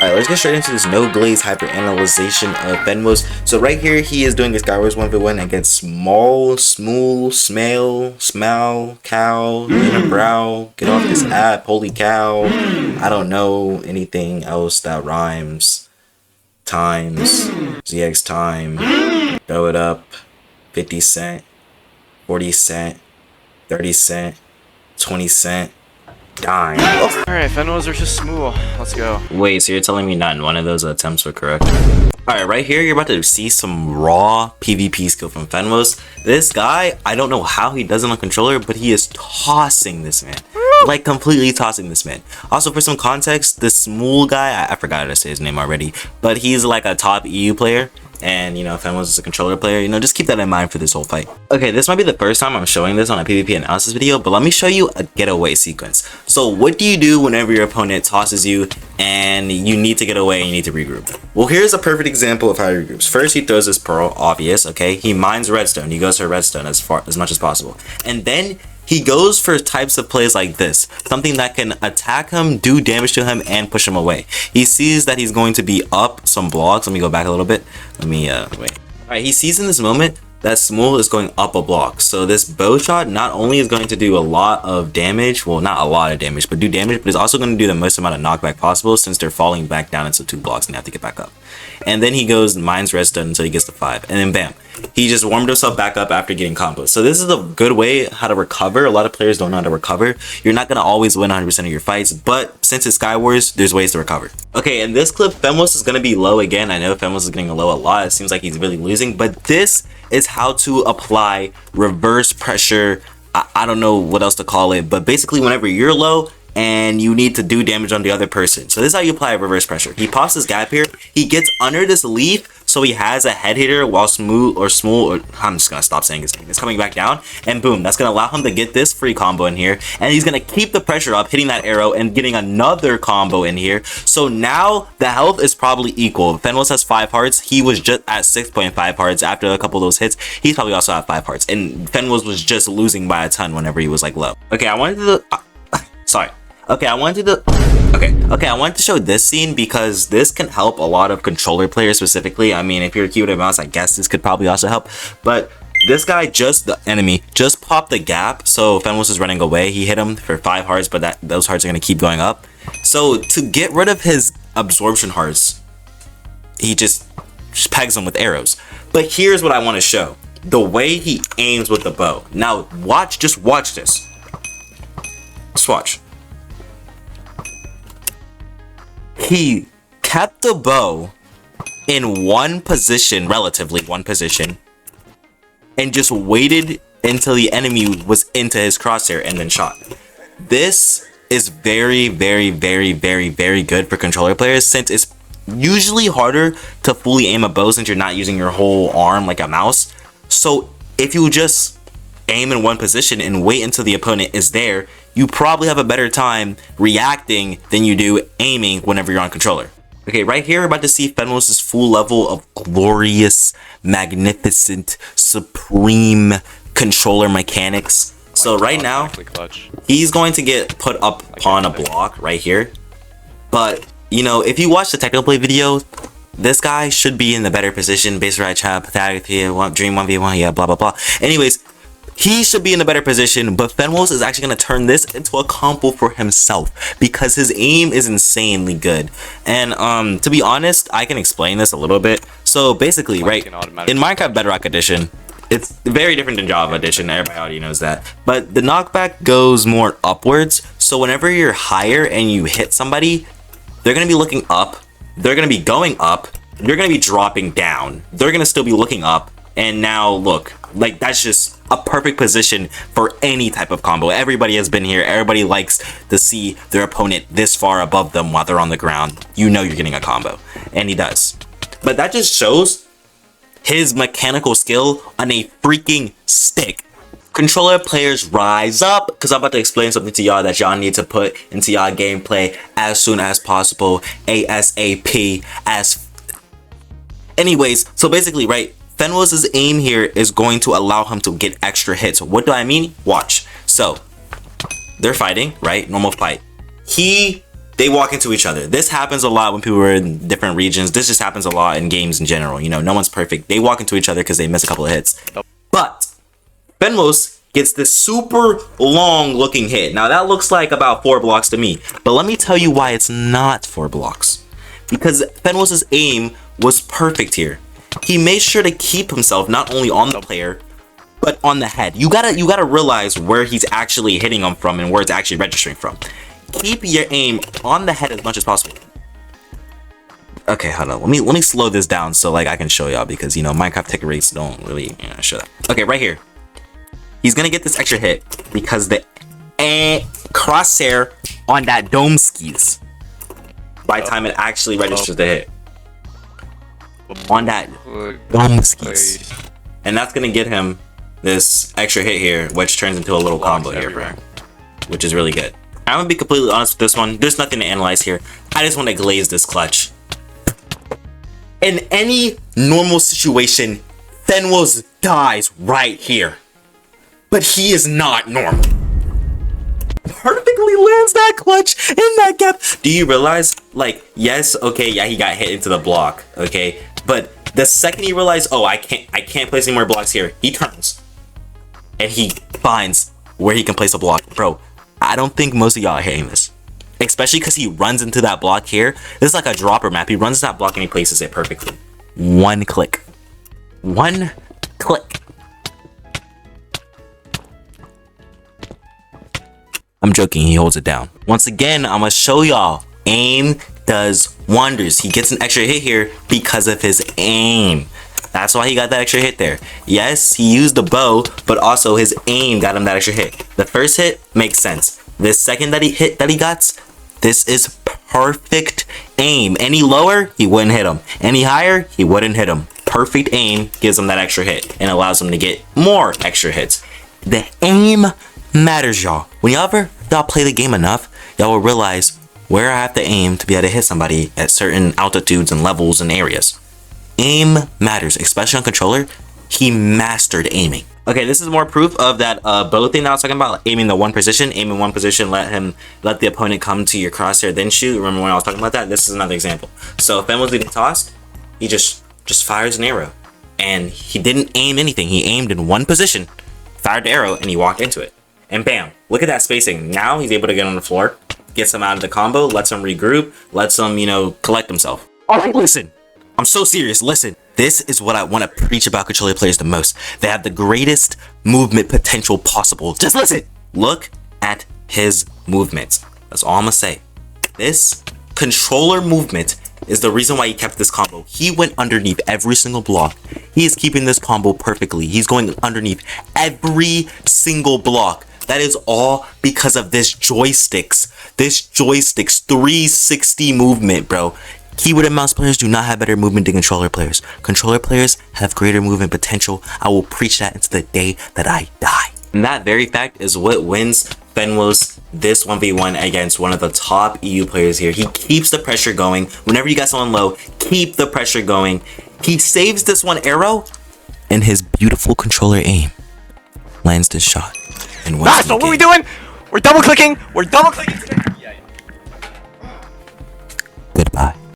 Alright, let's get straight into this no glaze hyper analyzation of Fenwo's. So right here, he is doing his Skywars 1v1 against small, smell, cow, unibrow, get off this app, holy cow. I don't know anything else that rhymes. Times, ZX time, throw it up, 50 cent, 40 cent, 30 cent, 20 cent. Dime. Oh. Alright, Fenwo's versus Smooth. Let's go. Wait, so you're telling me not one of those attempts were correct? Alright, right here, you're about to see some raw PvP skill from Fenwo's. This guy, I don't know how he does it on controller, but he is tossing this man. Like, completely tossing this man. Also, for some context, this Smooth guy, I forgot how to say his name already, but he's like a top EU player. And, you know, Fenwo's is a controller player, you know, just keep that in mind for this whole fight. Okay, this might be the first time I'm showing this on a PvP analysis video, but let me show you a getaway sequence. So what do you do whenever your opponent tosses you and you need to get away and you need to regroup? Well, here's a perfect example of how he regroups. First, he throws his pearl, obvious, okay? He mines redstone. He goes for redstone as much as possible. And then he goes for types of plays like this, something that can attack him, do damage to him, and push him away. He sees that he's going to be up some blocks. Let me go back a little bit. Let me, wait. All right, he sees in this moment that Smooth is going up a block. So this bow shot not only is going to do a lot of damage, well, not a lot of damage, but do damage, but it's also going to do the most amount of knockback possible since they're falling back down into 2 blocks and they have to get back up. And then he goes and mines redstone until he gets to 5. And then bam, he just warmed himself back up after getting combos. So this is a good way how to recover. A lot of players don't know how to recover. You're not going to always win 100% of your fights, but since it's Skywars, there's ways to recover. Okay, in this clip, Fenwo's is going to be low again. I know Fenwo's is getting low a lot. It seems like he's really losing, but this is how to apply reverse pressure. I don't know what else to call it, but basically whenever you're low and you need to do damage on the other person. So this is how you apply reverse pressure. He pops this gap here. He gets under this leaf, so he has a head hitter while Smooth, I'm just gonna stop saying his name, is coming back down, and boom, that's gonna allow him to get this free combo in here, and he's gonna keep the pressure up, hitting that arrow and getting another combo in here. So now the health is probably equal. Fenwo's has 5 hearts. He was just at 6.5 hearts after a couple of those hits. He's probably also at 5 hearts, and Fenwo's was just losing by a ton whenever he was like low. Okay, I wanted to I wanted to show this scene because this can help a lot of controller players specifically. I mean, if you're a keyboard and mouse, I guess this could probably also help. But this guy, the enemy, just popped the gap. So Fenwo's is running away. He hit him for 5 hearts, but those hearts are going to keep going up. So to get rid of his absorption hearts, he just pegs them with arrows. But here's what I want to show. The way he aims with the bow. Now, just watch this. Just watch. He kept the bow in one position, relatively one position, and just waited until the enemy was into his crosshair and then shot. This is very, very, very, very, very good for controller players since it's usually harder to fully aim a bow since you're not using your whole arm like a mouse. So if you just aim in one position and wait until the opponent is there, you probably have a better time reacting than you do aiming whenever you're on controller. Okay, right here we're about to see Fenwo's full level of glorious, magnificent, supreme controller mechanics. So right now, he's going to get put up upon a block right here. But, you know, if you watch the technical play video, this guy should be in the better position. Base right chat, pathetic here, dream 1v1, yeah, blah, blah, blah. Anyways, he should be in a better position, but Fenwo's is actually going to turn this into a combo for himself because his aim is insanely good. And to be honest, I can explain this a little bit. So basically, right, in Minecraft Bedrock Edition, it's very different than Java Edition. Everybody already knows that. But the knockback goes more upwards. So whenever you're higher and you hit somebody, they're going to be looking up. They're going to be going up. You're going to be dropping down. They're going to still be looking up. And now look, like that's just a perfect position for any type of combo. Everybody has been here. Everybody likes to see their opponent this far above them while they're on the ground. You know you're getting a combo, and he does. But that just shows his mechanical skill on a freaking stick. Controller players rise up, because I'm about to explain something to y'all that y'all need to put into y'all gameplay as soon as possible, ASAP. Anyways, so basically, right, Fenwo's aim here is going to allow him to get extra hits. What do I mean? Watch. So they're fighting, right? Normal fight. He they walk into each other. This happens a lot when people are in different regions. This just happens a lot in games in general. You know, no one's perfect. They walk into each other because they miss a couple of hits. But Fenwo's gets this super long looking hit. Now that looks like about 4 blocks to me. But let me tell you why it's not 4 blocks. Because Fenwo's aim was perfect here. He made sure to keep himself not only on the player, but on the head. You gotta realize where he's actually hitting him from and where it's actually registering from. Keep your aim on the head as much as possible. Okay, hold on. Let me slow this down so like I can show y'all, because you know Minecraft tick rates don't really show that. Okay, right here. He's gonna get this extra hit because the crosshair on that dome skis by the time it actually registers the hit. On that dome skis. And that's gonna get him this extra hit here, which turns into a little combo here, bro. Which is really good. I'm gonna be completely honest with this one. There's nothing to analyze here. I just want to glaze this clutch. In any normal situation, Fenwo's dies right here. But he is not normal. Perfectly lands that clutch in that gap. Do you realize, like, yes, okay, yeah, he got hit into the block, okay? But the second he realized, oh, I can't place any more blocks here, he turns. And he finds where he can place a block. Bro, I don't think most of y'all are hitting this. Especially because he runs into that block here. This is like a dropper map. He runs that block and he places it perfectly. One click. One click. I'm joking, he holds it down. Once again, I'm gonna show y'all. Aim does wonders. He gets an extra hit here because of his aim. That's why he got that extra hit there. Yes, he used the bow, but also his aim got him that extra hit. The first hit makes sense. This second that he got, this is perfect aim. Any lower, he wouldn't hit him. Any higher, he wouldn't hit him. Perfect aim gives him that extra hit and allows him to get more extra hits. The aim matters, y'all. When y'all play the game enough, y'all will realize where I have to aim to be able to hit somebody at certain altitudes and levels and areas. Aim matters, especially on controller. He mastered aiming. Okay, this is more proof of that bow thing that I was talking about. Aiming the one position, aim in one position, let the opponent come to your crosshair, then shoot. Remember when I was talking about that? This is another example. So if Ben was getting tossed, he just fires an arrow, and he didn't aim anything. He aimed in one position, fired the arrow, and he walked into it. And bam! Look at that spacing. Now he's able to get on the floor, gets him out of the combo, lets him regroup, lets him, collect himself. All right, listen. I'm so serious. Listen, this is what I want to preach about controller players the most. They have the greatest movement potential possible. Just listen. Look at his movement. That's all I'm going to say. This controller movement is the reason why he kept this combo. He went underneath every single block. He is keeping this combo perfectly. He's going underneath every single block. That is all because of this joystick's 360 movement, bro. Keyboard and mouse players do not have better movement than controller players. Controller players have greater movement potential. I will preach that into the day that I die. And that very fact is what wins Fenwo's this 1v1 against one of the top EU players here. He keeps the pressure going. Whenever you got someone low, keep the pressure going. He saves this one arrow, and his beautiful controller aim lands this shot. And so what are we doing? We're double clicking.